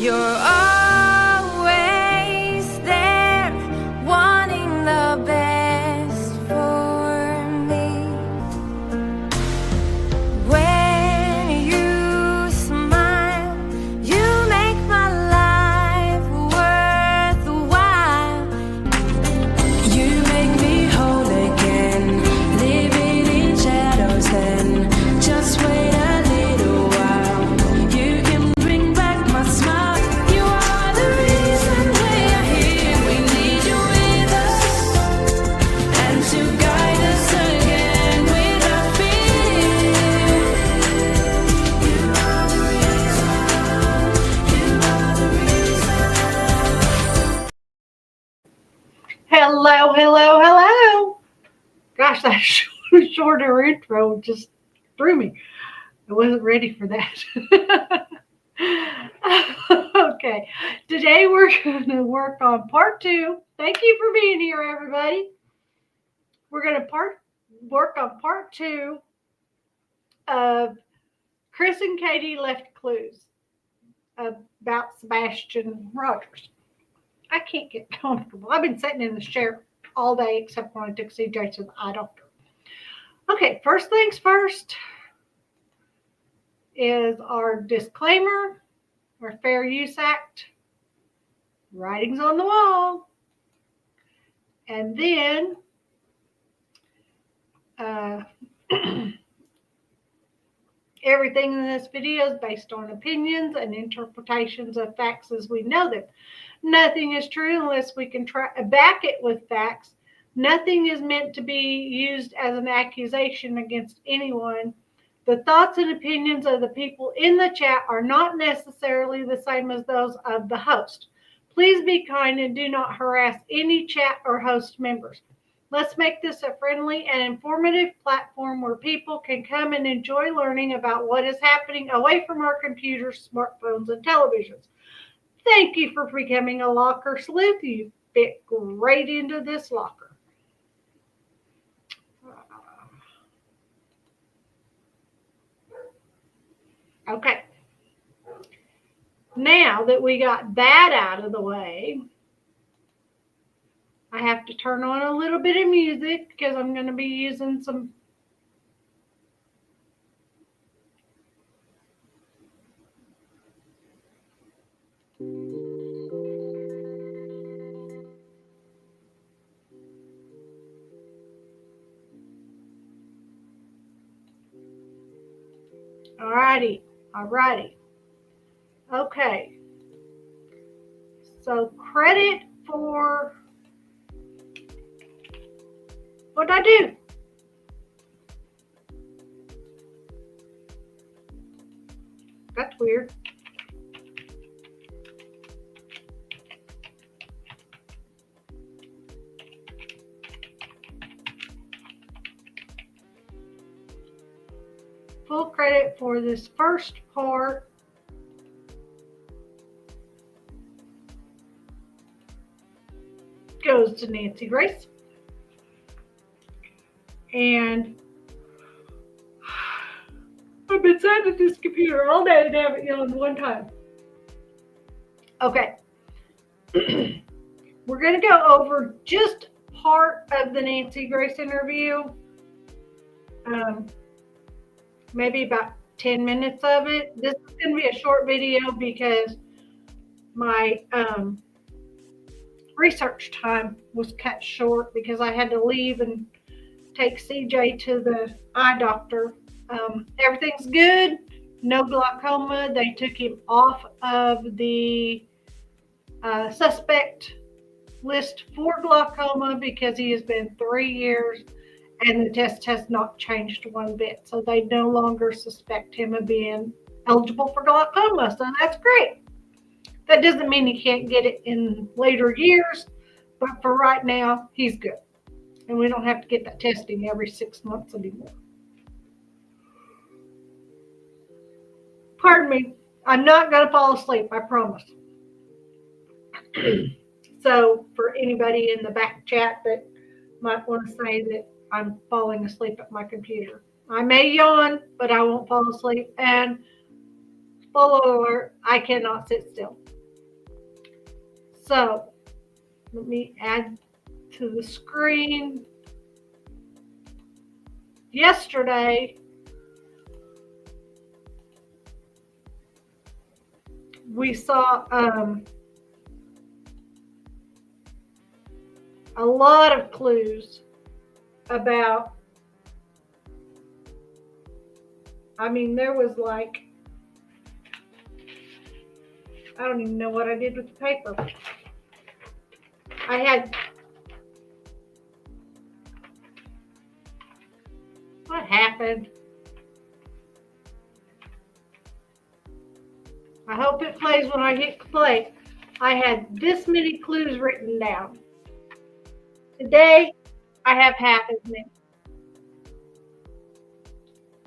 You're always there, wanting the best for me. When you smile, you make my life worthwhile. You make me whole again, living in shadows then. Just wait a little while, you can bring back my smile. You are the reason we are here, we need you with us, and to guide us again without fear. You are the reason, you are the reason. Hello, hello, hello. Gosh, that shorter intro just threw me. I wasn't ready for that. Okay, today we're going to work on part 2. Thank you for being here, everybody. We're going to work on part 2 of Chris and Katie Left Clues about Sebastian Rogers. I can't get comfortable. I've been sitting in this chair all day except when I took CJ to the eye doctor. Okay, first things first is our disclaimer, our Fair Use Act, writings on the wall, and then everything in this video is based on opinions and interpretations of facts as we know them. Nothing is true unless we can back it with facts. Nothing is meant to be used as an accusation against anyone. The thoughts and opinions of the people in the chat are not necessarily the same as those of the host. Please be kind and do not harass any chat or host members. Let's make this a friendly and informative platform where people can come and enjoy learning about what is happening away from our computers, smartphones, and televisions. Thank you for becoming a Locker Sleuth. You fit great into this locker. Okay. Now that we got that out of the way, I have to turn on a little bit of music because I'm going to be using some Alrighty. Okay. So credit for what I do. That's weird. Full credit for this first part goes to Nancy Grace. And I've been sat at this computer all day and haven't yawned one time. Okay. We're going to go over just part of the Nancy Grace interview. Maybe about 10 minutes of it. This is going to be a short video because my research time was cut short because I had to leave and take CJ to the eye doctor. Everything's good. No glaucoma. They took him off of the suspect list for glaucoma because he has been 3 years and the test has not changed one bit. So they no longer suspect him of being eligible for glaucoma. So that's great. That doesn't mean he can't get it in later years, but for right now, he's good. And we don't have to get that testing every 6 months anymore. Pardon me. I'm not going to fall asleep, I promise. So for anybody in the back chat that might want to say that I'm falling asleep at my computer, I may yawn, but I won't fall asleep. And Spoiler alert, I cannot sit still. So, let me add to the screen. Yesterday, we saw a lot of clues about, there was like, I don't even know what I did with the paper. What happened? I hope it plays when I hit play. I had this many clues written down. Today, I have half as many.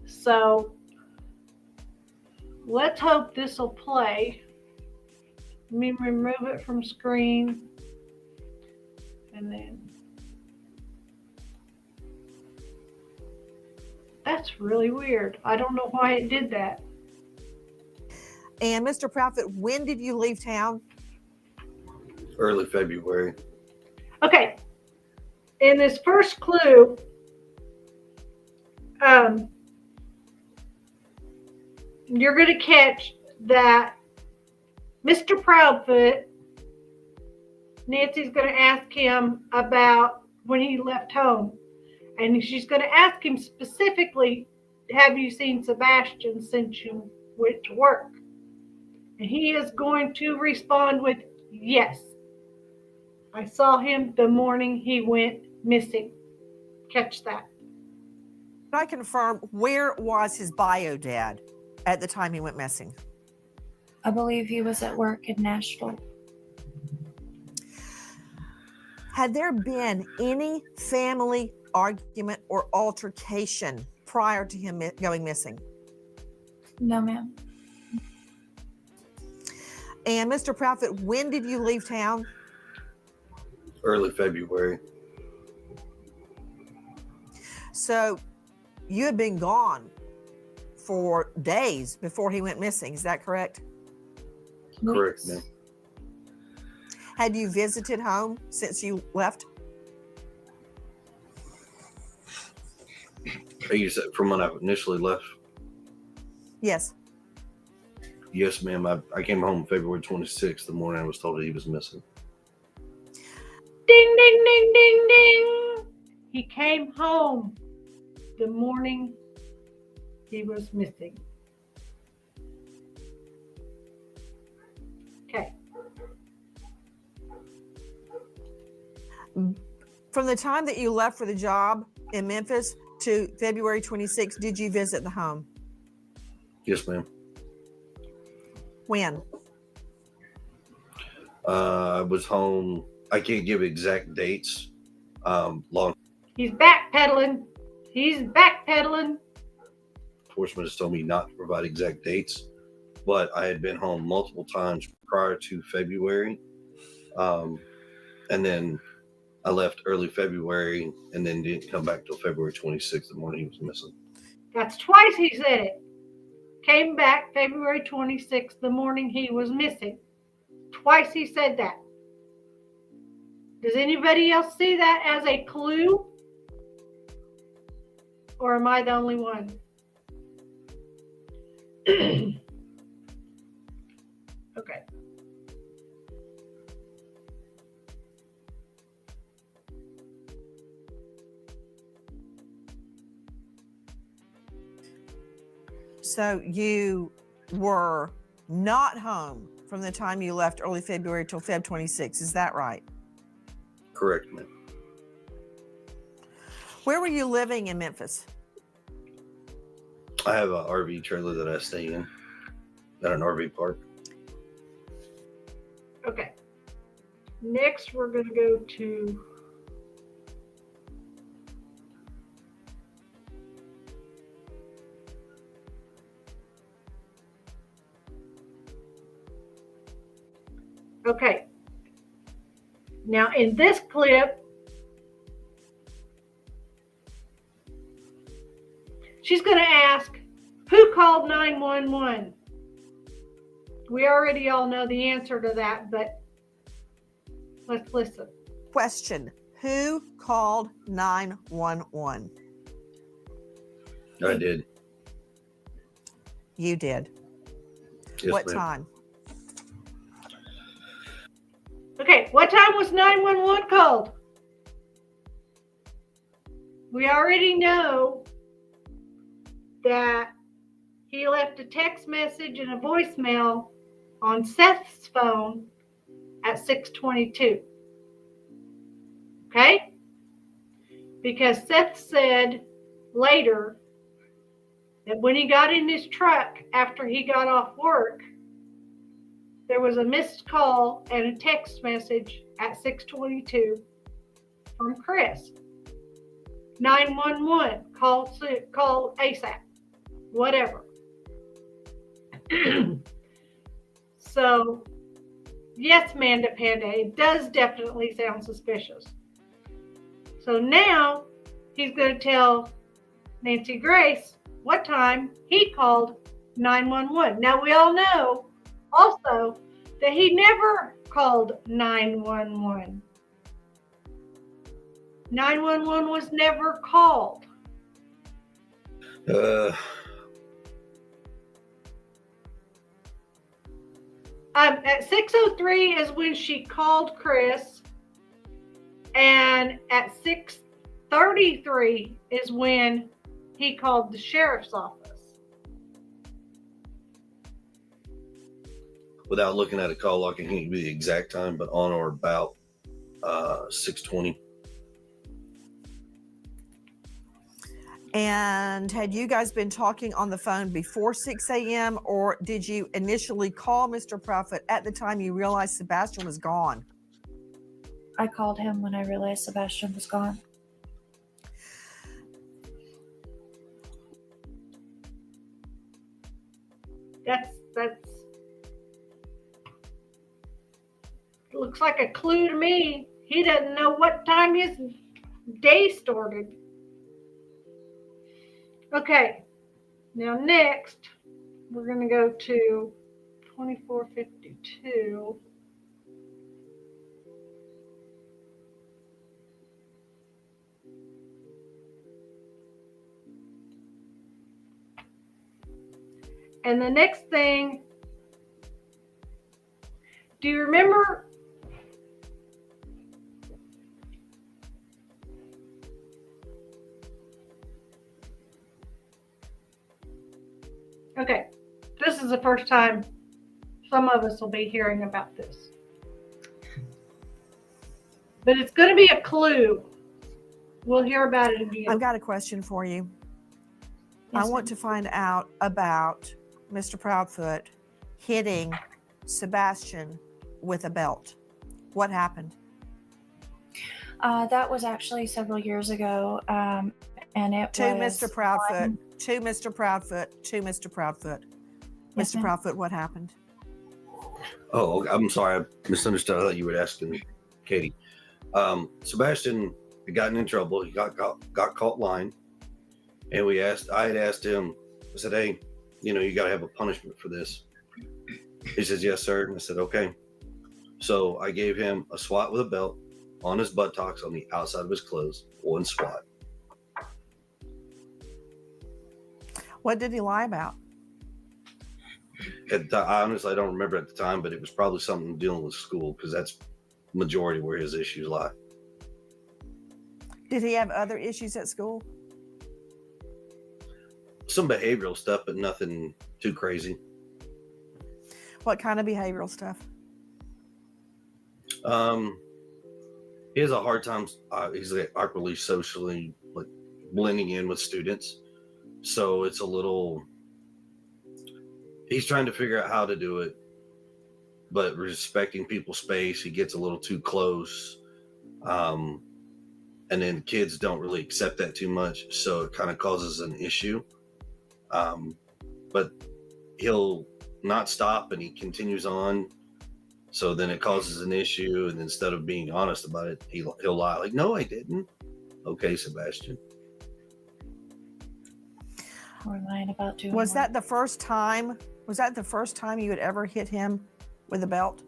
So, let's hope this will play. Let me remove it from screen. And then, that's really weird. I don't know why it did that. And Mr. Proudfoot, when did you leave town? Early February. Okay. In this first clue, you're going to catch that Mr. Proudfoot, Nancy's going to ask him about when he left home. And she's going to ask him specifically, have you seen Sebastian since you went to work? And he is going to respond with, yes. I saw him the morning he went missing. Catch that. Can I confirm, where was his bio dad at the time he went missing? I believe he was at work in Nashville. Had there been any family argument or altercation prior to him going missing? No, ma'am. And Mr. Proudfoot, when did you leave town? Early February. So you had been gone for days before he went missing. Is that correct? Correct, ma'am. Had you visited home since you left? You said from when I initially left? Yes. Yes, ma'am. I came home February 26th, the morning I was told that he was missing. Ding, ding, ding, ding, ding. He came home the morning he was missing. Okay. From the time that you left for the job in Memphis to February 26th, did you visit the home? Yes, ma'am. When? I was home. I can't give exact dates. He's backpedaling. He's backpedaling. Enforcement has told me not to provide exact dates, but I had been home multiple times prior to February. And then I left early February and then didn't come back till February 26th, the morning he was missing. That's twice he said it. Came back February 26th, the morning he was missing. Twice he said that. Does anybody else see that as a clue? Or am I the only one? Okay. So you were not home from the time you left early February till Feb 26. Is that right? Correct, ma'am. Where were you living in Memphis? I have an RV trailer that I stay in at an RV park. Okay. Next, we're going to go to okay. Now, in this clip, she's going to ask, who called 911? We already all know the answer to that, but let's listen. Question: who called 911? I did. You did. Yes, What ma'am. time? Okay, what time was 911 called? We already know that he left a text message and a voicemail on Seth's phone at 6:22. Okay? Because Seth said later that when he got in his truck after he got off work, there was a missed call and a text message at 6:22 from Chris. 911, call ASAP, whatever. So, yes, Manda Panda, it does definitely sound suspicious. So now he's going to tell Nancy Grace what time he called 911. Now we all know also that he never called 911. 911 was never called. At 6:03 is when she called Chris, and at 6:33 is when he called the sheriff's office. Without looking at a call log, I can't give you the exact time, but on or about 6:20. And had you guys been talking on the phone before 6 a.m. or did you initially call Mr. Proudfoot at the time you realized Sebastian was gone? I called him when I realized Sebastian was gone. That's looks like a clue to me. He doesn't know what time his day started. Okay, now next we're going to go to 2452. And the next thing, do you remember? Okay, this is the first time some of us will be hearing about this. But it's going to be a clue. We'll hear about it again. I've got a question for you. Yes, I want to find out about Mr. Proudfoot hitting Sebastian with a belt. What happened? That was actually several years ago, and it To was Mr. Proudfoot, to Mr. Proudfoot, to Mr. Proudfoot. Yes, Mr. ma'am. Proudfoot, what happened? Oh, I'm sorry. I misunderstood. I thought you were asking Katie. Sebastian had gotten in trouble. He got caught lying. And I had asked him, I said, hey, you got to have a punishment for this. He says, yes, sir. And I said, okay. So I gave him a swat with a belt on his buttocks on the outside of his clothes. One swat. What did he lie about? Honestly, I don't remember at the time, but it was probably something dealing with school because that's majority where his issues lie. Did he have other issues at school? Some behavioral stuff, but nothing too crazy. What kind of behavioral stuff? He has a hard time. He's like awkwardly socially like blending in with students. So it's a little, he's trying to figure out how to do it, but respecting people's space. He gets a little too close. And then kids don't really accept that too much. So it kind of causes an issue. But he'll not stop and he continues on. So then it causes an issue. And instead of being honest about it, he'll lie like, no, I didn't. Okay, Sebastian. We're lying about doing Was work. that the first time Was that the first time you had ever hit him with a belt?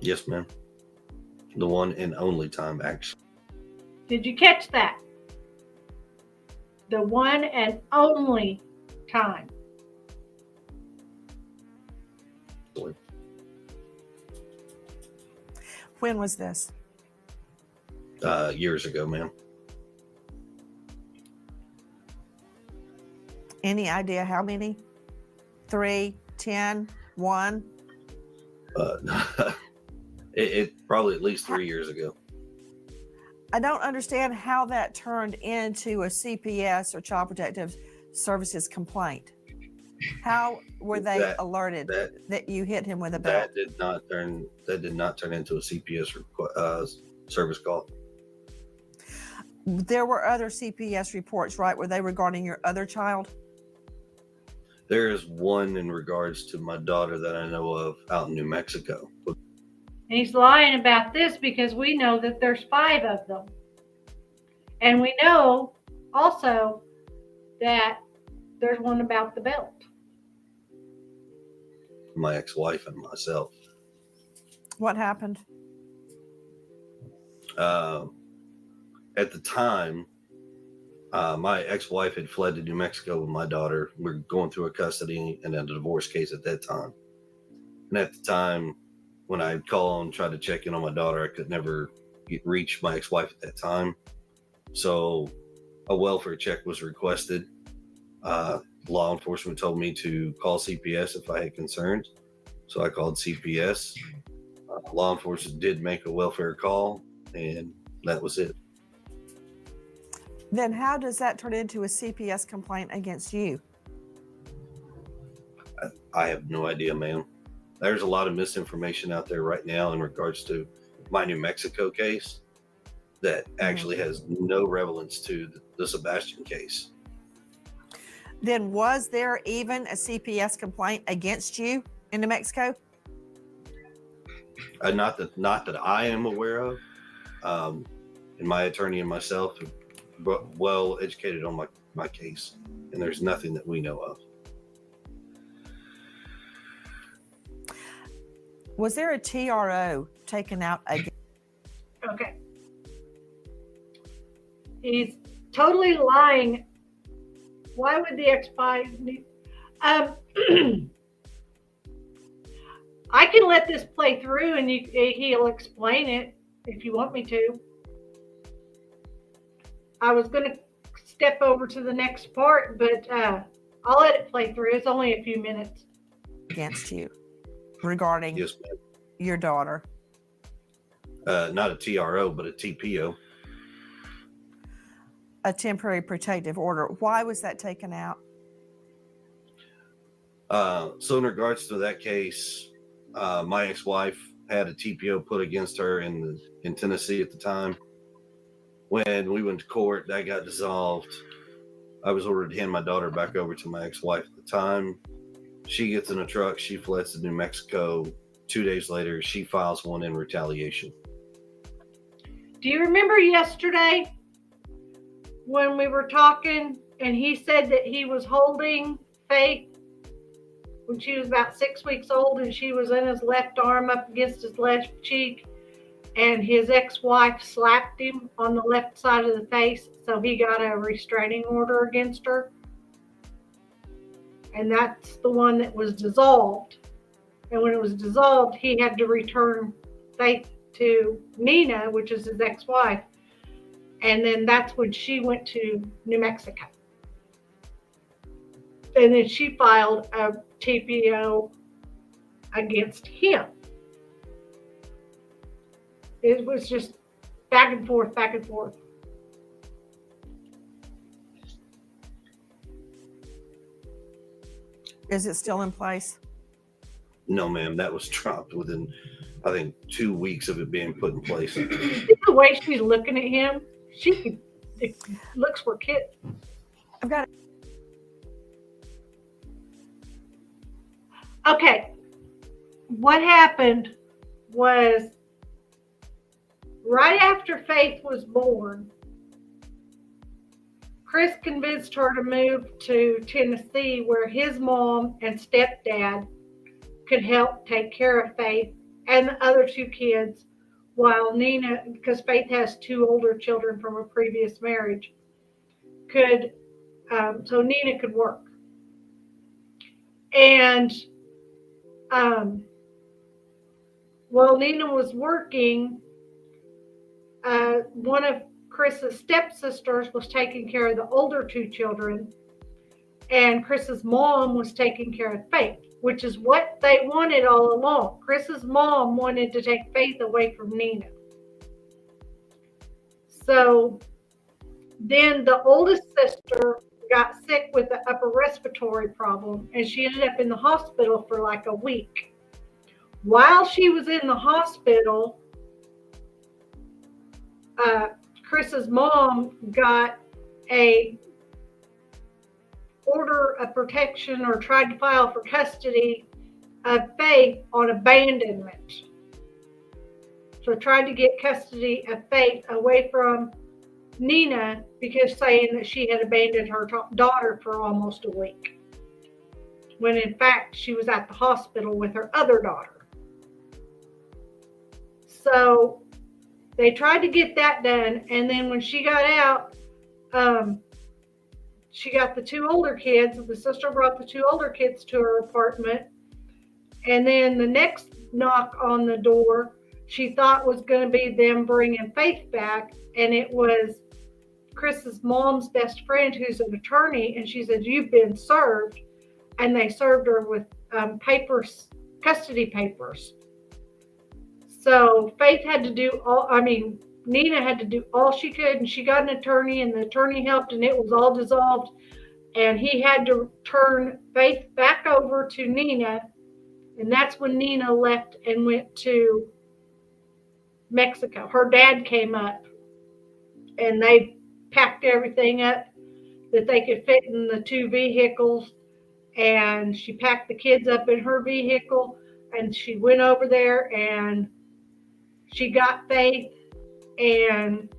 Yes, ma'am. The one and only time, actually. Did you catch that? The one and only time. When was this? Years ago, ma'am. Any idea how many? 3, 10, 1? It probably at least 3 years ago. I don't understand how that turned into a CPS or Child Protective Services complaint. How were they alerted that you hit him with a belt? That did not turn into a CPS service call. There were other CPS reports, right? Were they regarding your other child? There is one in regards to my daughter that I know of out in New Mexico. And he's lying about this because we know that there's 5 of them. And we know also that there's one about the belt. My ex-wife and myself. What happened? At the time, my ex-wife had fled to New Mexico with my daughter. We're going through a custody and a divorce case at that time. And at the time, when I'd call and try to check in on my daughter, I could never reach my ex-wife at that time. So a welfare check was requested. Law enforcement told me to call CPS if I had concerns. So I called CPS. Law enforcement did make a welfare call, and that was it. Then how does that turn into a CPS complaint against you? I have no idea, ma'am. There's a lot of misinformation out there right now in regards to my New Mexico case that actually has no relevance to the Sebastian case. Then was there even a CPS complaint against you in New Mexico? Not that I am aware of. And my attorney and myself are well educated on my case, and there's nothing that we know of. Was there a TRO taken out again? Okay. He's totally lying. Why would the ex-wife need... I can let this play through and he'll explain it if you want me to. I was going to step over to the next part, but I'll let it play through. It's only a few minutes. Against you regarding Yes, ma'am. your daughter. Not a TRO, but a TPO. A temporary protective order. Why was that taken out? So in regards to that case, my ex-wife had a TPO put against her in Tennessee at the time. When we went to court, that got dissolved. I was ordered to hand my daughter back over to my ex-wife at the time. She gets in a truck. She fleds to New Mexico. 2 days later, she files one in retaliation. Do you remember yesterday when we were talking and he said that he was holding Faith when she was about 6 weeks old and she was in his left arm up against his left cheek, and his ex-wife slapped him on the left side of the face, so he got a restraining order against her? And that's the one that was dissolved. And when it was dissolved, he had to return Faith to Nina, which is his ex-wife. And then that's when she went to New Mexico. And then she filed a TPO against him. It was just back and forth, back and forth. Is it still in place? No, ma'am, that was dropped within, I think, 2 weeks of it being put in place. The way she's looking at him, it looks for kids. I've got it. Okay. What happened was right after Faith was born, Chris convinced her to move to Tennessee where his mom and stepdad could help take care of Faith and the other two kids while Nina, because Faith has two older children from a previous marriage, so Nina could work. And while Nina was working, one of Chris's stepsisters was taking care of the older two children, and Chris's mom was taking care of Faith, which is what they wanted all along. Chris's mom wanted to take Faith away from Nina. So then the oldest sister got sick with an upper respiratory problem, and she ended up in the hospital for like a week. While she was in the hospital, Chris's mom got a order of protection or tried to file for custody of Faith on abandonment. So tried to get custody of Faith away from Nina because saying that she had abandoned her daughter for almost a week, when in fact she was at the hospital with her other daughter. So they tried to get that done, and then when she got out, she got the two older kids. The sister brought the two older kids to her apartment, and then the next knock on the door she thought was going to be them bringing Faith back, and it was Chris's mom's best friend who's an attorney, and she said, "You've been served," and they served her with papers, custody papers. So Faith had to do Nina had to do all she could, and she got an attorney, and the attorney helped, and it was all dissolved, and he had to turn Faith back over to Nina, and that's when Nina left and went to Mexico. Her dad came up, and they packed everything up that they could fit in the two vehicles, and she packed the kids up in her vehicle, and she went over there, and she got Faith, and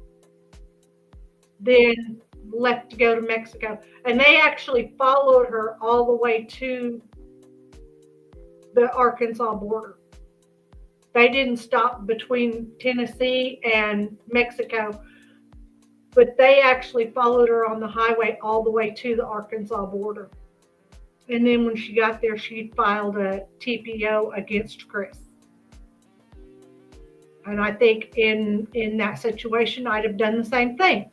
then left to go to Mexico. And they actually followed her all the way to the Arkansas border. They didn't stop between Tennessee and Mexico, but they actually followed her on the highway all the way to the Arkansas border. And then when she got there, she filed a TPO against Chris. And I think in that situation, I'd have done the same thing.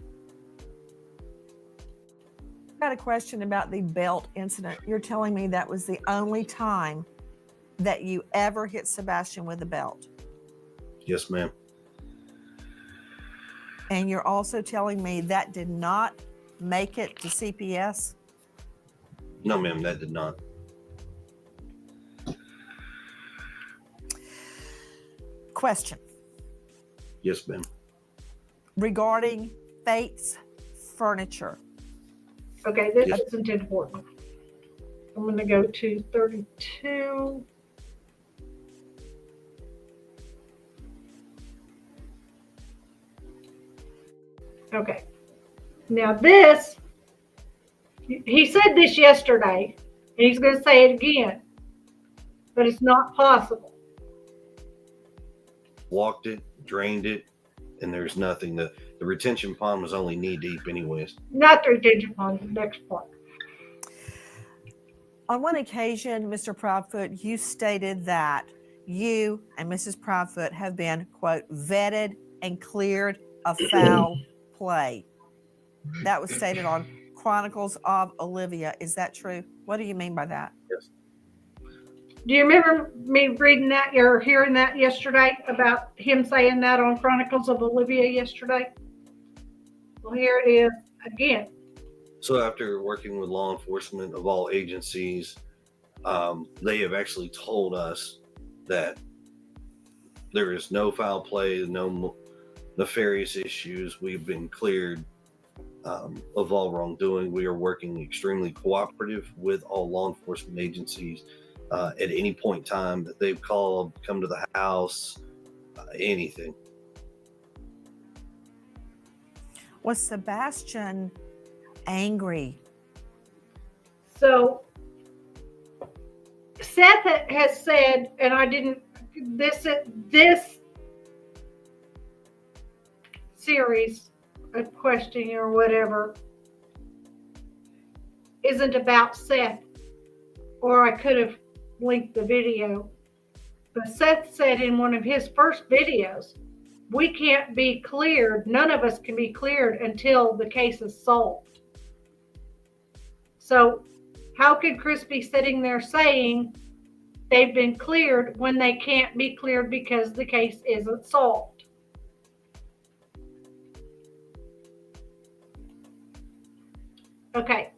I got a question about the belt incident. You're telling me that was the only time that you ever hit Sebastian with a belt? Yes, ma'am. And you're also telling me that did not make it to CPS? No, ma'am, that did not. Question. Yes, ma'am. Regarding Faith's furniture. Okay, this Yes. isn't important. I'm going to go to 32. Okay. Now this, he said this yesterday, and he's going to say it again, but it's not possible. Walked it, drained it, and there's nothing. The retention pond was only knee deep anyways. Not the retention pond, the next part. On one occasion, Mr. Proudfoot, you stated that you and Mrs. Proudfoot have been, quote, vetted and cleared of foul play. That was stated on Chronicles of Olivia. Is that true? What do you mean by that? Yes. Do you remember me reading that or hearing that yesterday about him saying that on Chronicles of Olivia yesterday? Well, here it is again. So after working with law enforcement of all agencies, they have actually told us that there is no foul play, no nefarious issues. We've been cleared of all wrongdoing. We are working extremely cooperative with all law enforcement agencies at any point in time that they've called, come to the house, anything. Was Sebastian angry. So Seth has said, and I didn't, this series of questioning or whatever isn't about Seth, or I could have linked the video. But Seth said in one of his first videos, we can't be cleared, none of us can be cleared until the case is solved. So how could Chris be sitting there saying they've been cleared when they can't be cleared because the case isn't solved? Okay,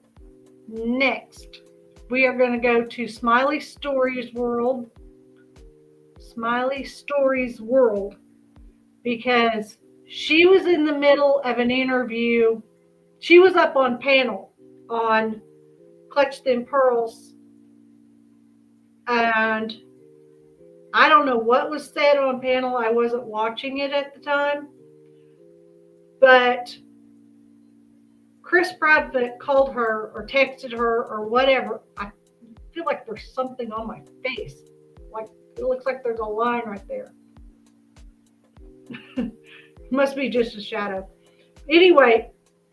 next we are going to go to Smileystory's world. Smileystory's world, because she was in the middle of an interview. She was up on panel on Clutch Them Pearls, and I don't know what was said on panel. I wasn't watching it at the time, but Chris Proudfoot called her or texted her or whatever. I feel like there's something on my face. Like it looks like there's a line right there. Must be just a shadow. Anyway,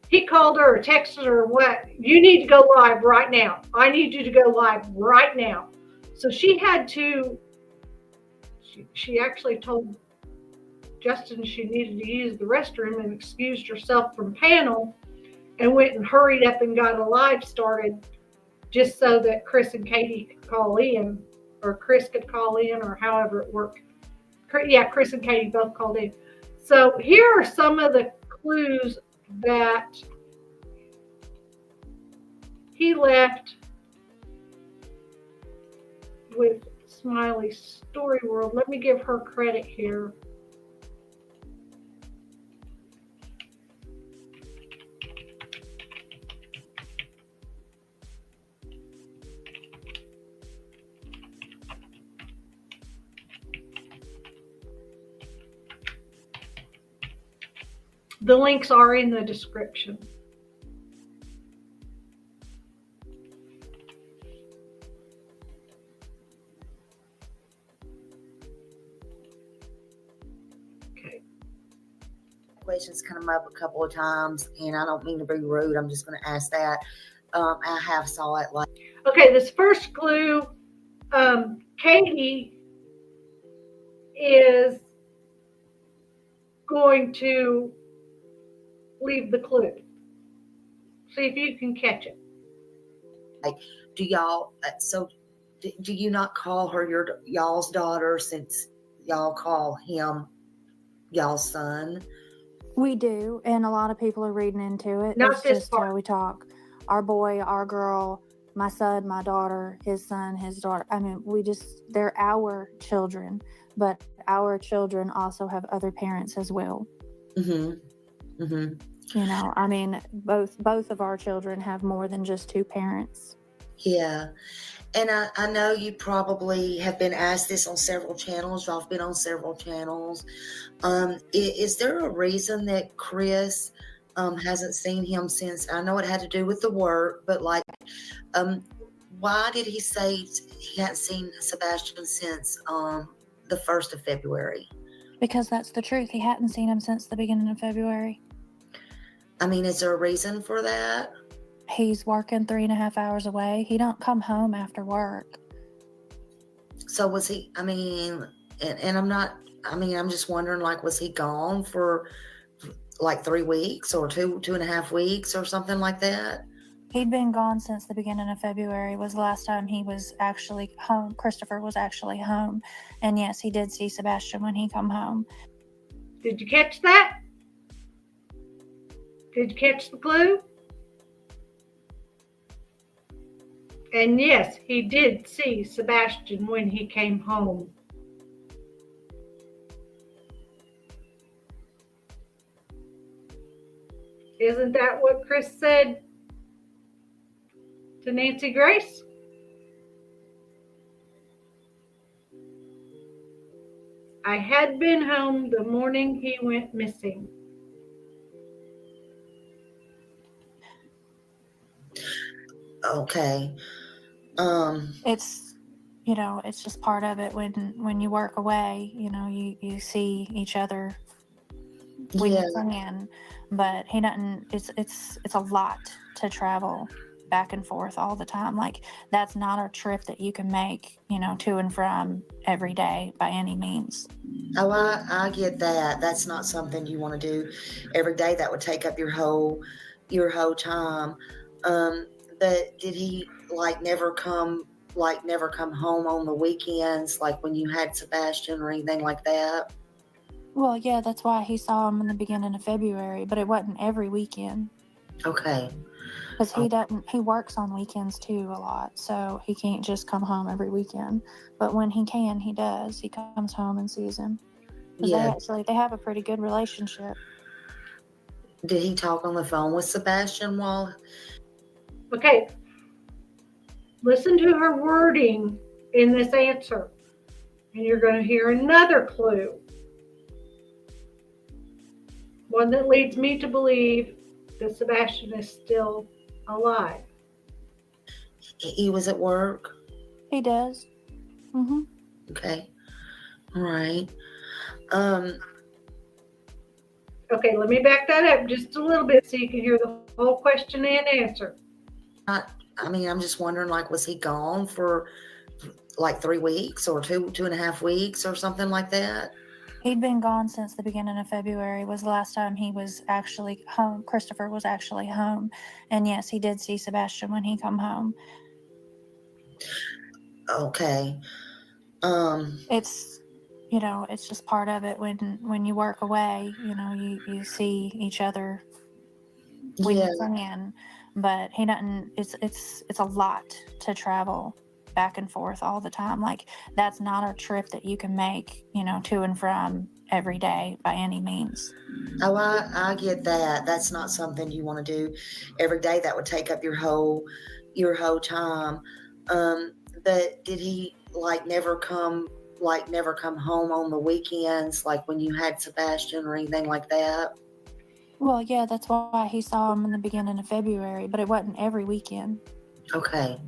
he called her or texted her, what? You need to go live right now. I need you to go live right now. So she had to, she actually told Justin she needed to use the restroom and excused herself from panel and went and hurried up and got a live started just so that Chris and Katie could call in, or Chris could call in, or however it worked. Yeah, Chris and Katie both called in. So here are some of the clues that he left with Smileystory World. Let me give her credit here. The links are in the description. Okay. Questions come up a couple of times, and I don't mean to be rude. I'm just going to ask that. I have saw it like. Okay, this first clue, Katie is going to leave the clue. See if you can catch it. Do y'all? Do you not call her y'all's daughter, since y'all call him y'all's son? We do, and a lot of people are reading into it. Not It's this just part. how we talk. Our boy, our girl, my son, my daughter, his son, his daughter. I mean, they're our children, but our children also have other parents as well. Mm-hmm. Mm-hmm. You know, I mean, both of our children have more than just two parents. Yeah. And I know you probably have been asked this on several channels. Y'all have been on several channels. Is there a reason that Chris hasn't seen him since? I know it had to do with the work, but like, why did he say he hadn't seen Sebastian since the 1st of February? Because that's the truth. He hadn't seen him since the beginning of February. I mean, is there a reason for that? He's working 3.5 hours away. He don't come home after work. So was he, I mean, and I'm just wondering, like, was he gone for like 3 weeks or 2.5 weeks or something like that? He'd been gone since the beginning of February was the last time he was actually home. Christopher was actually home. And yes, he did see Sebastian when he come home. Did you catch that? Did you catch the clue? And yes, he did see Sebastian when he came home. Isn't that what Chris said to Nancy Grace? I had been home the morning he went missing. Okay. It's, it's just part of it when you work away, you see each other when Yeah. you can, but he doesn't. It's a lot to travel back and forth all the time. Like, that's not a trip that you can make, to and from every day by any means. Oh, I get that. That's not something you want to do every day. That would take up your whole time. But did he never come home on the weekends, like when you had Sebastian or anything like that? Well, yeah, that's why he saw him in the beginning of February, but it wasn't every weekend. Okay. Because he works on weekends too a lot, so he can't just come home every weekend. But when he can, he does. He comes home and sees him. Yeah. They have a pretty good relationship. Did he talk on the phone with Sebastian while? Okay. Listen to her wording in this answer, and you're going to hear another clue. One that leads me to believe that Sebastian is still alive. He was at work? He does. Mm-hmm. Okay. All right. Okay, let me back that up just a little bit so you can hear the whole question and answer. I'm just wondering, was he gone for 3 weeks or 2.5 weeks or something like that? He'd been gone since the beginning of February was the last time he was actually home. Christopher was actually home. And yes, he did see Sebastian when he come home. Okay. It's, it's just part of it when you work away, you see each other when Yeah. you can, but he doesn't. It's a lot to travel back and forth all the time. Like, that's not a trip that you can make, to and from every day by any means. Oh, I get that. That's not something you want to do every day. That would take up your whole time. But did he never come home on the weekends, like when you had Sebastian or anything like that? Well, yeah, that's why he saw him in the beginning of February, but it wasn't every weekend. Okay.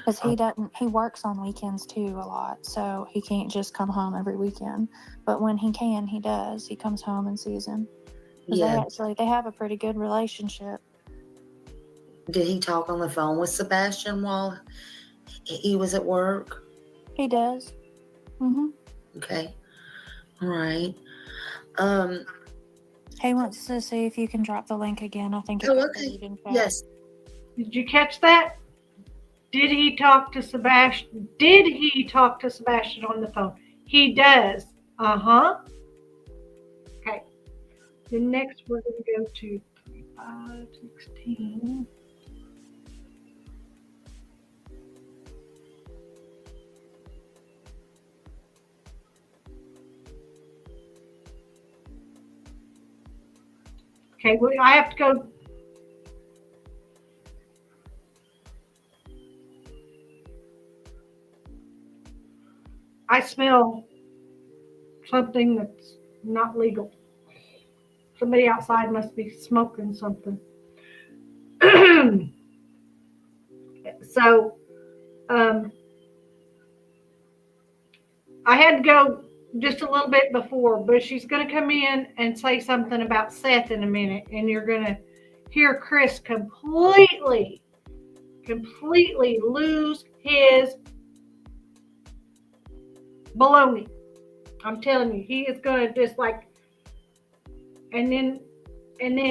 Because he works on weekends too a lot, so he can't just come home every weekend. But when he can, he does. He comes home and sees him. Yeah. They have a pretty good relationship. Did he talk on the phone with Sebastian while he was at work? He does. Mm-hmm. Okay. All right. He wants to see if you can drop the link again. I think it's Okay. Yes. Did you catch that? Did he talk to Sebastian? Did he talk to Sebastian on the phone? He does. Uh-huh. Okay. Then next we're going to go to 3516. Okay, I have to go. I smell something that's not legal. Somebody outside must be smoking something. So, I had to go just a little bit before, but she's going to come in and say something about Seth in a minute, and you're going to hear Chris completely lose his baloney. I'm telling you, he is going to just and then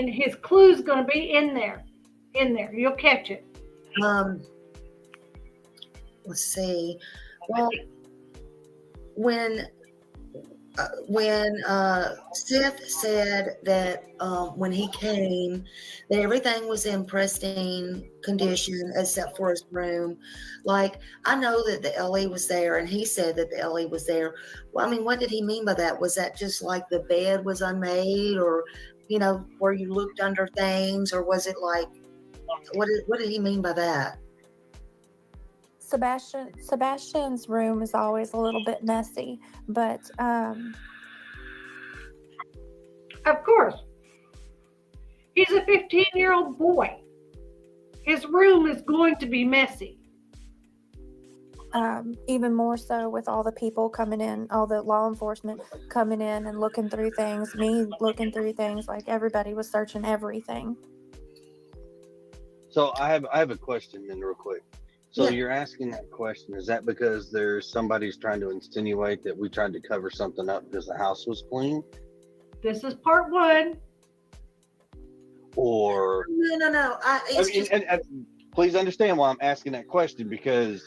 his clue's going to be in there. You'll catch it. Let's see. Well, when Seth said that when he came, that everything was in pristine condition except for his room. I know that the LE was there, and he said that the LE was there. Well, what did he mean by that? Was that just the bed was unmade, or where you looked under things, or was it what did he mean by that? Sebastian's room is always a little bit messy, but Of course. He's a 15-year-old boy. his room is going to be messy. Even more so with all the people coming in, all the law enforcement coming in and looking through things, me looking through things, like everybody was searching everything. So I have a question then real quick. So Yeah. you're asking that question, is that because there's somebody's trying to insinuate that we tried to cover something up because the house was clean? This is part 1. Or No. and please understand why I'm asking that question, because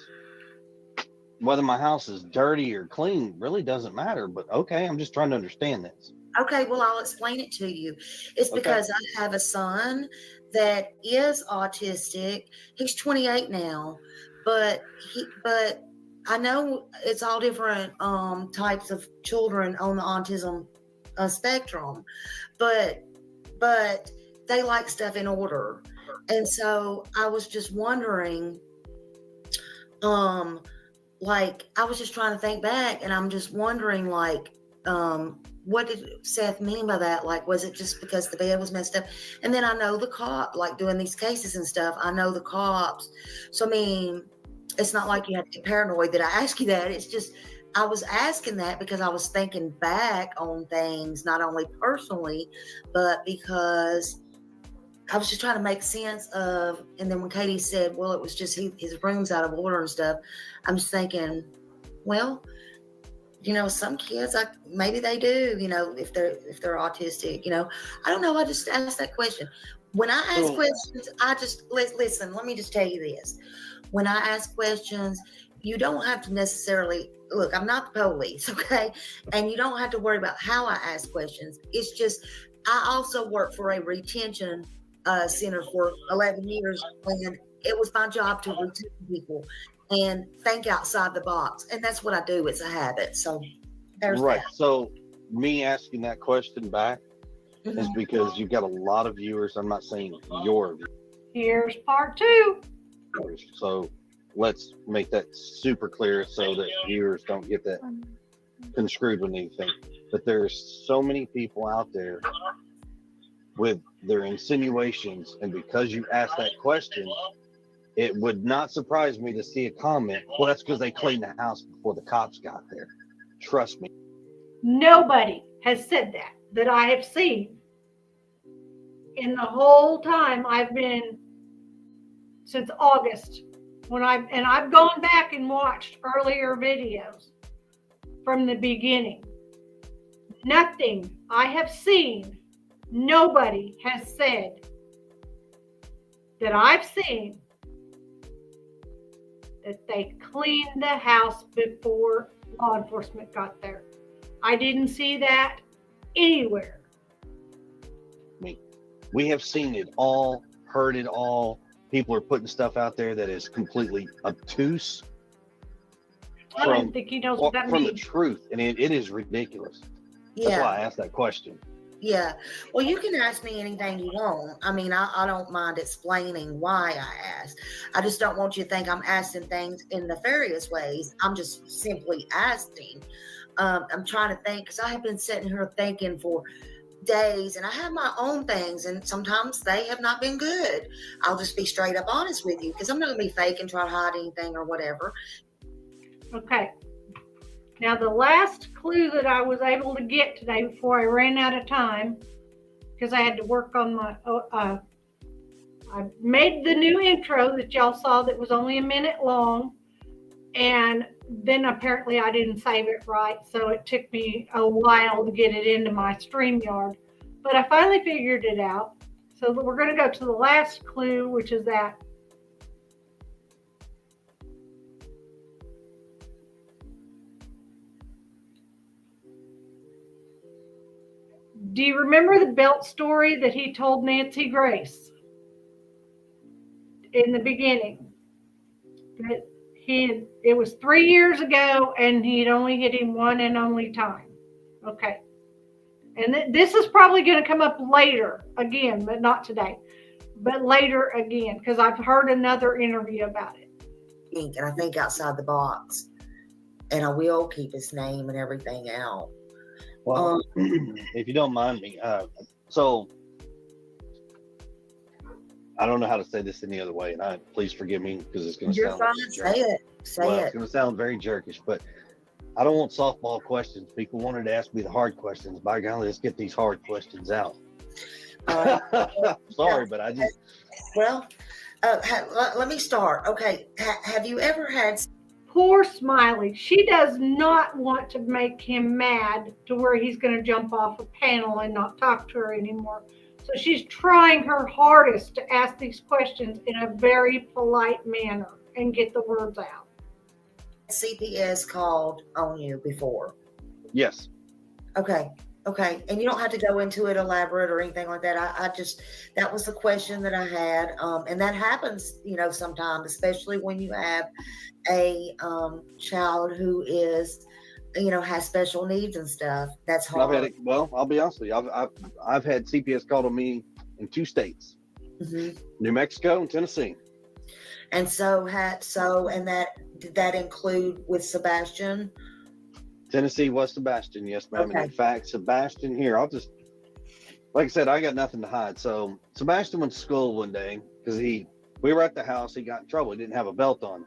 whether my house is dirty or clean really doesn't matter. But okay, I'm just trying to understand this. Okay, well, I'll explain it to you. It's because I have a son that is autistic. He's 28 now, but I know it's all different types of children on the autism spectrum, but they like stuff in order. And so I was just wondering, like, I was just trying to think back, and I'm just wondering, like, what did Seth mean by that? Like, was it just because the bed was messed up? And then I know the cop, like doing these cases and stuff, I know the cops. So, I mean, it's not like you have to get paranoid that I ask you that. It's just, I was asking that because I was thinking back on things, not only personally, but because I was just trying to make sense of, and then when Katie said, well, it was just his room's out of order and stuff, I'm just thinking, well, you know, some kids, maybe they do, you know, if they're autistic, you know, I don't know. I just asked that question. When I ask questions, I just listen. Let me just tell you this: when I ask questions, you don't have to necessarily look. I'm not the police, okay? And you don't have to worry about how I ask questions. It's just I also work for a retention center for 11 years, and it was my job to retain people and think outside the box, and that's what I do. It's a habit. So there's right. that. So me asking that question back is because you've got a lot of viewers. I'm not saying your Here's part 2. viewers. So let's make that super clear so that viewers don't get that construed with anything. But there's so many people out there with their insinuations, and because you asked that question, it would not surprise me to see a comment, well, that's because they cleaned the house before the cops got there. Trust me. Nobody has said that I have seen in the whole time I've been, since August, I've gone back and watched earlier videos from the beginning. Nothing I have seen, nobody has said that I've seen that they cleaned the house before law enforcement got there. I didn't see that anywhere. We have seen it all, heard it all. People are putting stuff out there that is completely obtuse. I don't think he knows what that from means. the truth, and it is ridiculous. Yeah. That's why I asked that question. Yeah. Well, you can ask me anything you want. I mean, I don't mind explaining why I asked. I just don't want you to think I'm asking things in nefarious ways. I'm just simply asking. I'm trying to think, because I have been sitting here thinking for days, and I have my own things, and sometimes they have not been good. I'll just be straight up honest with you, because I'm not going to be fake and try to hide anything or whatever. Okay. Now, the last clue that I was able to get today before I ran out of time, because I had to work on my, I made the new intro that y'all saw that was only a minute long, and then apparently I didn't save it right, so it took me a while to get it into my StreamYard, but I finally figured it out. So we're going to go to the last clue, which is that do you remember the belt story that he told Nancy Grace in the beginning? That it was 3 years ago, and he had only hit him one and only time. Okay. And this is probably going to come up later again, but not today, but later again, because I've heard another interview about it. And I think outside the box, and I will keep his name and everything out. Well, if you don't mind me, so I don't know how to say this any other way, and please forgive me because it's going to You're sound fine. like Say it. Say well, it. it's going to sound very jerkish, but I don't want softball questions. People wanted to ask me the hard questions. By golly, let's get these hard questions out. Sorry, but I just. Well, let me start. Okay. Have you ever had? Poor Smiley. She does not want to make him mad to where he's going to jump off a panel and not talk to her anymore. So she's trying her hardest to ask these questions in a very polite manner and get the words out. CPS called on you before? Yes. Okay. And you don't have to go into it elaborate or anything like that. I just, that was the question that I had. And that happens, sometimes, especially when you have a child who is, has special needs and stuff. That's hard. I've had it. Well, I'll be honest with you. I've had CPS called on me in 2 states, New Mexico and Tennessee. And did that include with Sebastian? Tennessee was Sebastian, yes, ma'am. Okay. And in fact, Sebastian here, like I said, I got nothing to hide. So Sebastian went to school one day because we were at the house. He got in trouble. He didn't have a belt on.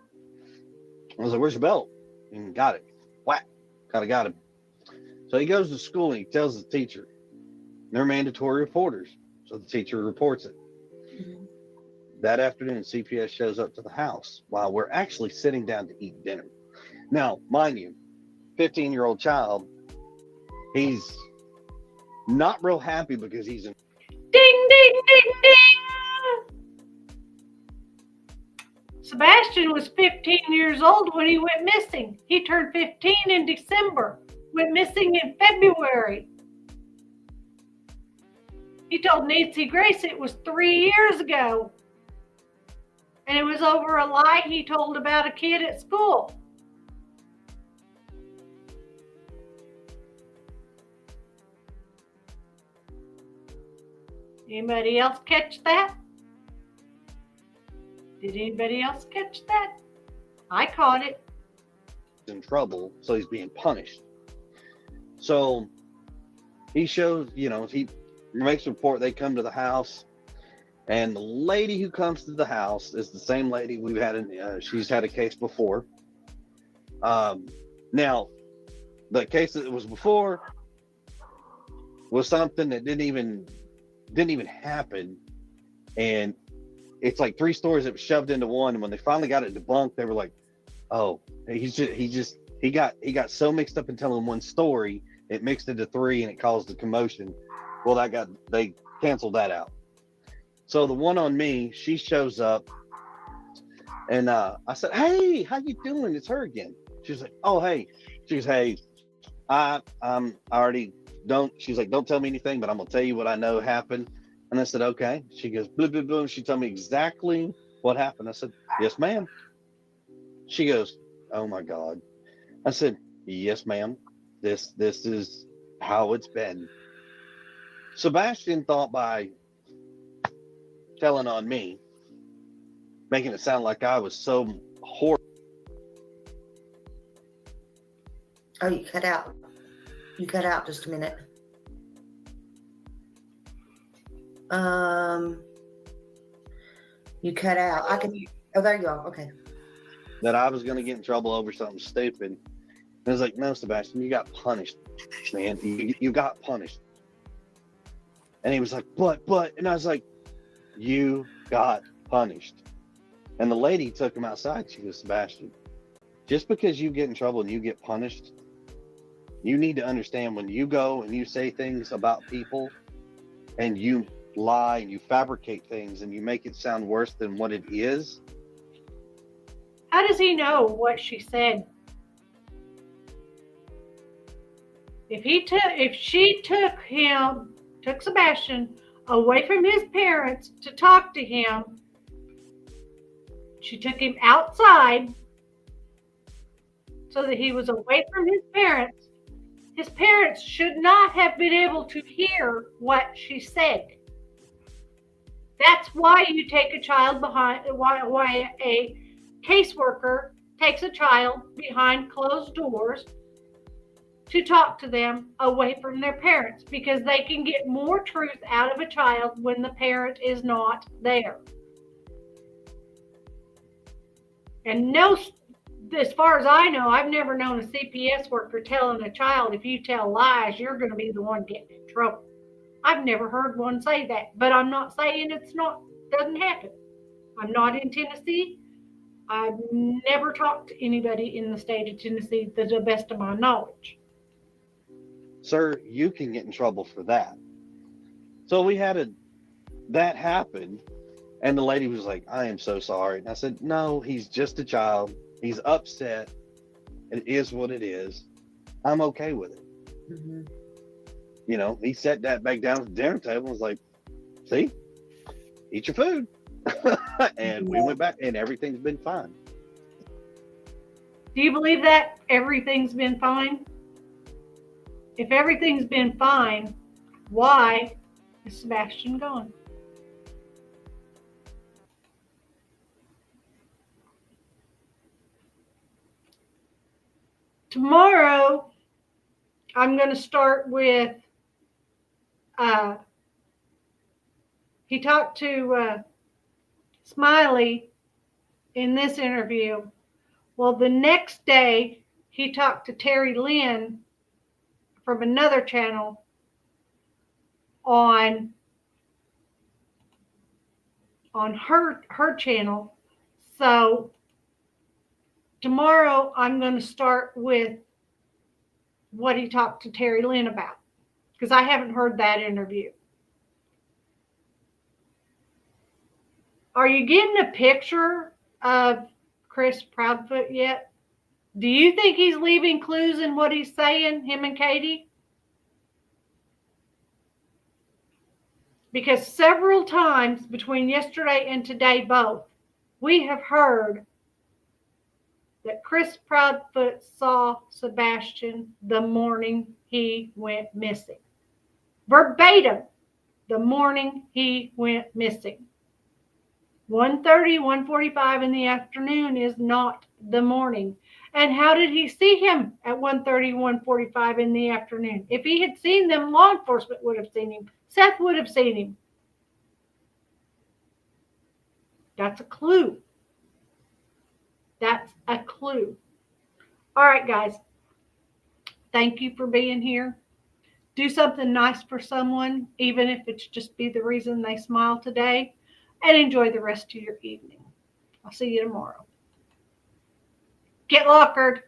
I was like, "Where's your belt?" And got it. Whack. Kind of got him. So he goes to school and he tells the teacher. They're mandatory reporters. So the teacher reports it. That afternoon, CPS shows up to the house while we're actually sitting down to eat dinner. Now, mind you, 15-year-old child, he's not real happy because he's in. Ding, ding, ding, ding. Sebastian was 15 years old when he went missing. He turned 15 in December, went missing in February. He told Nancy Grace it was 3 years ago. And it was over a lie he told about a kid at school. Anybody else catch that? Did anybody else catch that? I caught it. In trouble, so he's being punished. So he shows, he makes a report. They come to the house, and the lady who comes to the house is the same lady we've had. She's had a case before. Now, the case that was before was something that didn't even happen, and it's like 3 stories that was shoved into one. And when they finally got it debunked, they were like, "Oh, he got so mixed up in telling one story, it mixed into 3, and it caused a commotion." Well, they canceled that out. So the one on me, she shows up, and I said, "Hey, how you doing? It's her again." She's like, "Oh, hey." She goes, "Hey, I already don't." She's like, "Don't tell me anything, but I'm gonna tell you what I know happened." And I said, "Okay." She goes, "Blah, blah, blah." She told me exactly what happened. I said, "Yes, ma'am." She goes, "Oh my God." I said, "Yes, ma'am. This is how it's been." Sebastian thought by telling on me, making it sound like I was so horrible. Oh, you cut out. You cut out just a minute. You cut out. Oh, there you go. Okay. That I was going to get in trouble over something stupid. And I was like, "No, Sebastian, you got punished, man. You got punished." And he was like, but, and I was like, "You got punished." And the lady took him outside. She goes, "Sebastian, just because you get in trouble and you get punished, you need to understand when you go and you say things about people and you lie and you fabricate things and you make it sound worse than what it is." How does he know what she said? If she took Sebastian away from his parents to talk to him, she took him outside so that he was away from his parents. His parents should not have been able to hear what she said. That's why you take a child why a caseworker takes a child behind closed doors to talk to them away from their parents, because they can get more truth out of a child when the parent is not there. And no, as far as I know, I've never known a CPS worker telling a child, if you tell lies, you're going to be the one getting in trouble. I've never heard one say that, but I'm not saying doesn't happen. I'm not in Tennessee. I've never talked to anybody in the state of Tennessee to the best of my knowledge. Sir, you can get in trouble for that. So we had that happened, and the lady was like, I am so sorry. And I said, no, he's just a child. He's upset. It is what it is. I'm okay with it. Mm-hmm. You know, he sat that back down at the dinner table and was like, see, eat your food. And we went back and everything's been fine. Do you believe that everything's been fine? If everything's been fine, why is Sebastian gone? Tomorrow, I'm going to start with, he talked to Smiley in this interview. Well, the next day, he talked to Terry Lynn from another channel on her channel. So tomorrow I'm going to start with what he talked to Terry Lynn about, because I haven't heard that interview. Are you getting a picture of Chris Proudfoot yet? Do you think he's leaving clues in what he's saying, him and Katie? Because several times between yesterday and today both, we have heard that Chris Proudfoot saw Sebastian the morning he went missing. Verbatim, the morning he went missing. 1:30, 1:45 in the afternoon is not the morning. And how did he see him at 1:30, 1:45 in the afternoon? If he had seen them, law enforcement would have seen him. Seth would have seen him. That's a clue. That's a clue. All right, guys. Thank you for being here. Do something nice for someone, even if it's just be the reason they smile today, and enjoy the rest of your evening. I'll see you tomorrow. Get lockered.